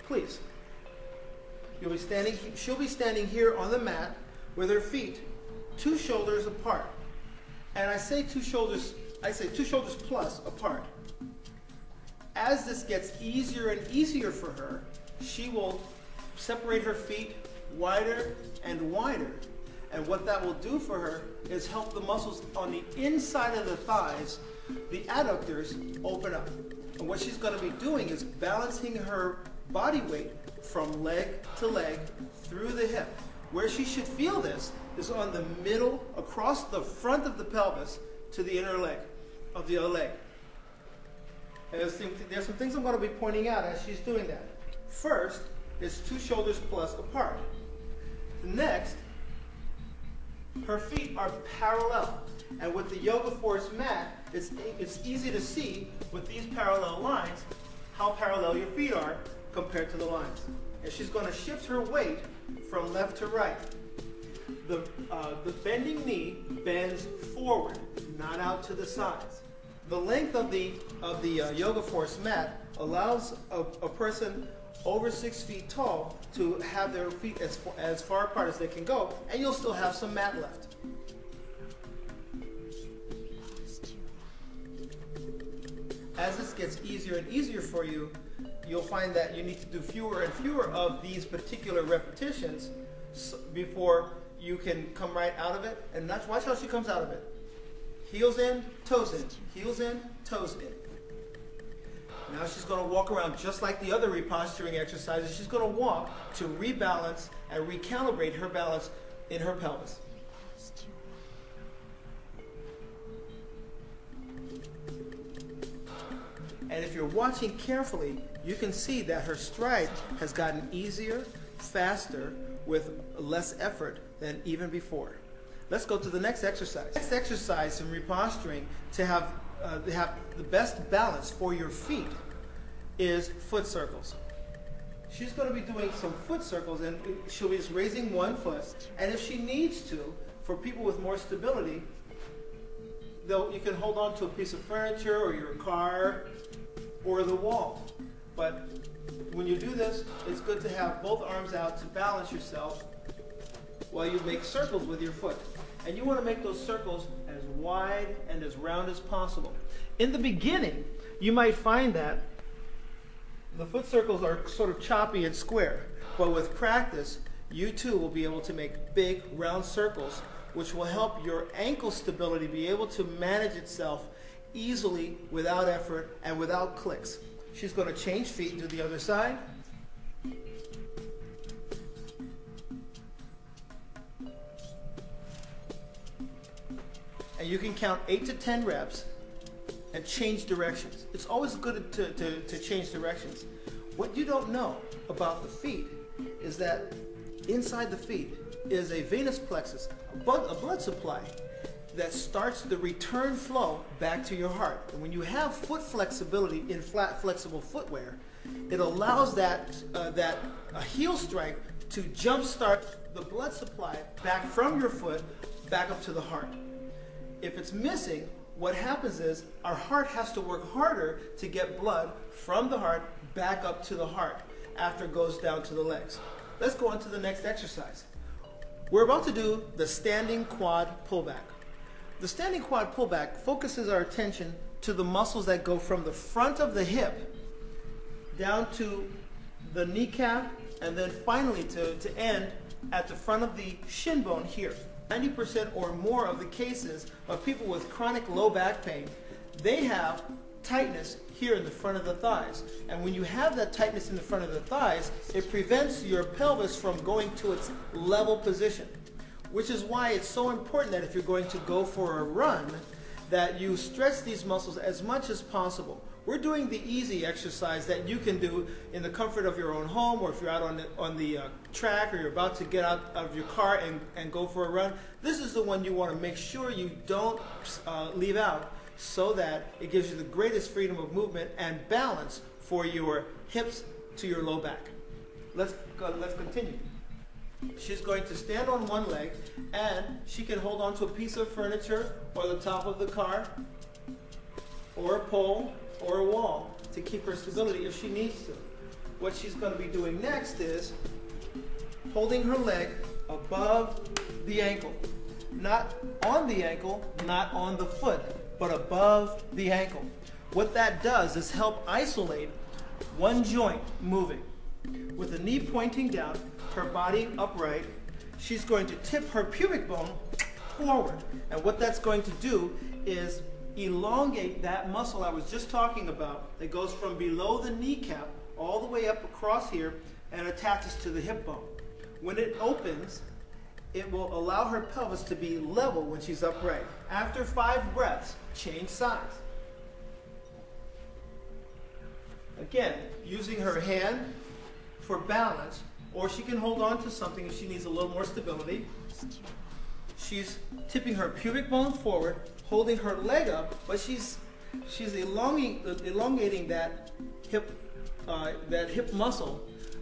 please. She'll be standing here on the mat with her feet 2 shoulders apart. And I say 2 shoulders plus apart. As this gets easier and easier for her, she will separate her feet wider and wider. And what that will do for her is help the muscles on the inside of the thighs, the adductors, open up. And what she's going to be doing is balancing her body weight from leg to leg through the hip. Where she should feel this is on the middle, across the front of the pelvis to the inner leg of the other leg. And there's some things I'm going to be pointing out as she's doing that. First is 2 shoulders plus apart. Next, her feet are parallel. And with the Yoga Force mat, it's easy to see with these parallel lines how parallel your feet are compared to the lines. And she's going to shift her weight from left to right. The bending knee bends forward, not out to the sides. The length of the Yoga Force mat allows a person over 6 feet tall to have their feet as far apart as they can go, and you'll still have some mat left. As this gets easier and easier for you, you'll find that you need to do fewer and fewer of these particular repetitions before you can come right out of it. And watch how she comes out of it. Heels in, toes in. Heels in, toes in. Now she's going to walk around just like the other reposturing exercises. She's going to walk to rebalance and recalibrate her balance in her pelvis. And if you're watching carefully, you can see that her stride has gotten easier, faster, with less effort than even before. Let's go to the next exercise. Next exercise in reposturing to have the best balance for your feet is foot circles. She's going to be doing some foot circles, and she'll be just raising one foot. And if she needs to, for people with more stability, you can hold on to a piece of furniture or your car or the wall. But when you do this, it's good to have both arms out to balance yourself while you make circles with your foot. And you want to make those circles as wide and as round as possible. In the beginning, you might find that the foot circles are sort of choppy and square. But with practice, you too will be able to make big round circles, which will help your ankle stability be able to manage itself easily, without effort, and without clicks. She's going to change feet to the other side. And you can count 8 to 10 reps and change directions. It's always good to change directions. What you don't know about the feet is that inside the feet is a venous plexus, a blood supply that starts the return flow back to your heart. And when you have foot flexibility in flat, flexible footwear, it allows that heel strike to jumpstart the blood supply back from your foot back up to the heart. If it's missing, what happens is our heart has to work harder to get blood from the heart back up to the heart after it goes down to the legs. Let's go on to the next exercise. We're about to do the standing quad pullback. The standing quad pullback focuses our attention to the muscles that go from the front of the hip down to the kneecap, and then finally to end at the front of the shin bone here. 90% or more of the cases of people with chronic low back pain, they have tightness here in the front of the thighs. And when you have that tightness in the front of the thighs, it prevents your pelvis from going to its level position. Which is why it's so important that if you're going to go for a run, that you stretch these muscles as much as possible. We're doing the easy exercise that you can do in the comfort of your own home, or if you're out on the track, or you're about to get out of your car and go for a run. This is the one you want to make sure you don't leave out, so that it gives you the greatest freedom of movement and balance for your hips to your low back. Let's continue. She's going to stand on one leg, and she can hold on to a piece of furniture or the top of the car or a pole or a wall to keep her stability if she needs to. what she's going to be doing next is holding her leg above the ankle. Not on the ankle, not on the foot, but above the ankle. What that does is help isolate one joint moving. With the knee pointing down, her body upright, she's going to tip her pubic bone forward. And what that's going to do is elongate that muscle I was just talking about that goes from below the kneecap all the way up across here and attaches to the hip bone. When it opens, it will allow her pelvis to be level when she's upright. After 5 breaths, change size. Again, using her hand for balance, or she can hold on to something if she needs a little more stability. She's tipping her pubic bone forward, holding her leg up, but she's elongating that hip muscle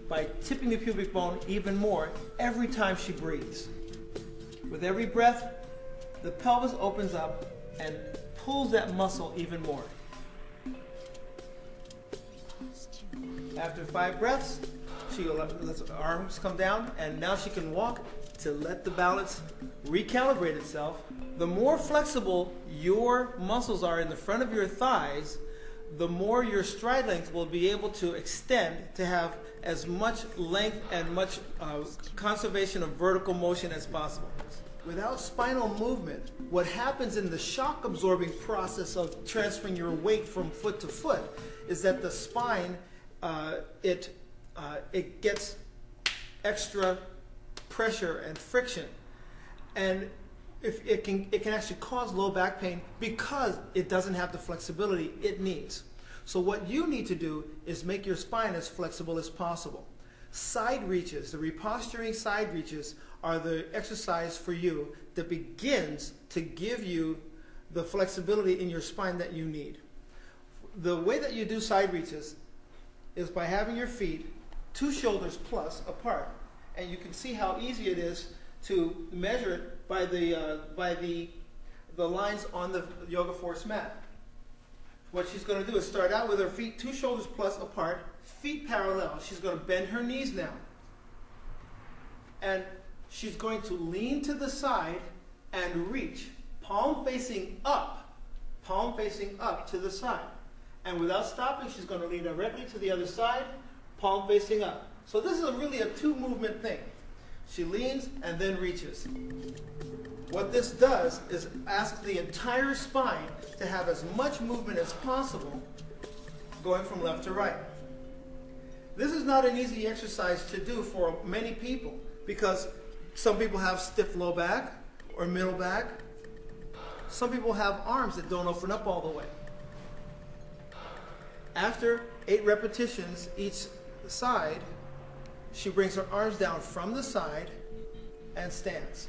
by tipping the pubic bone even more every time she breathes. With every breath, the pelvis opens up and pulls that muscle even more. After 5 breaths, she lets her arms come down, and now she can walk to let the balance recalibrate itself. The more flexible your muscles are in the front of your thighs, the more your stride length will be able to extend to have as much length and much conservation of vertical motion as possible. Without spinal movement, what happens in the shock absorbing process of transferring your weight from foot to foot is that the spine, it gets extra pressure and friction, and if it can actually cause low back pain because it doesn't have the flexibility it needs. So what you need to do is make your spine as flexible as possible. Side reaches, the reposturing side reaches, are the exercise for you that begins to give you the flexibility in your spine that you need. The way that you do side reaches is by having your feet 2 shoulders plus apart, and you can see how easy it is to measure it by the lines on the Yoga Force mat. What she's going to do is start out with her feet 2 shoulders plus apart, feet parallel. She's going to bend her knees now, and she's going to lean to the side and reach, palm facing up to the side. And without stopping, she's going to lean directly to the other side, palm facing up. So this is really a 2-movement thing. She leans and then reaches. What this does is ask the entire spine to have as much movement as possible going from left to right. This is not an easy exercise to do for many people because some people have stiff low back or middle back. Some people have arms that don't open up all the way. After 8 repetitions each side, she brings her arms down from the side and stands.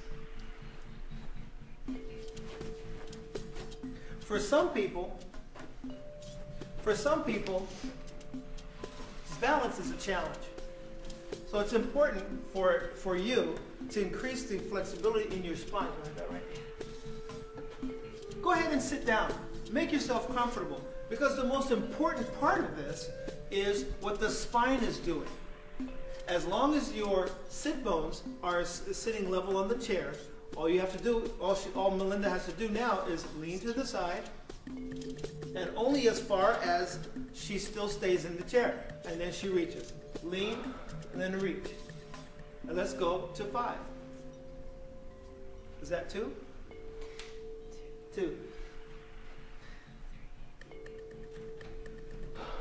For some people, balance is a challenge. So it's important for you to increase the flexibility in your spine. Go ahead and sit down. Make yourself comfortable, because the most important part of this is what the spine is doing. As long as your sit bones are sitting level on the chair, all you have to do, all Melinda has to do now is lean to the side, and only as far as she still stays in the chair, and then she reaches. Lean, and then reach. And let's go to 5. Is that 2? 2.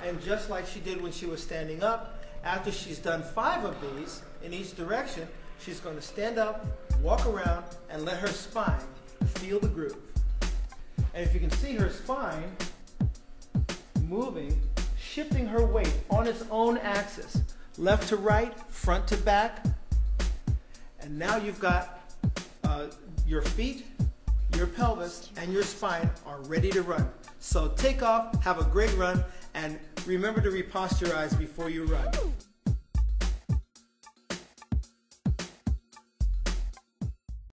And just like she did when she was standing up, after she's done 5 of these in each direction, she's going to stand up, walk around, and let her spine feel the groove. And if you can see her spine moving, shifting her weight on its own axis, left to right, front to back, and now you've got your feet, your pelvis, and your spine are ready to run. So take off, have a great run, and remember to reposturize before you run.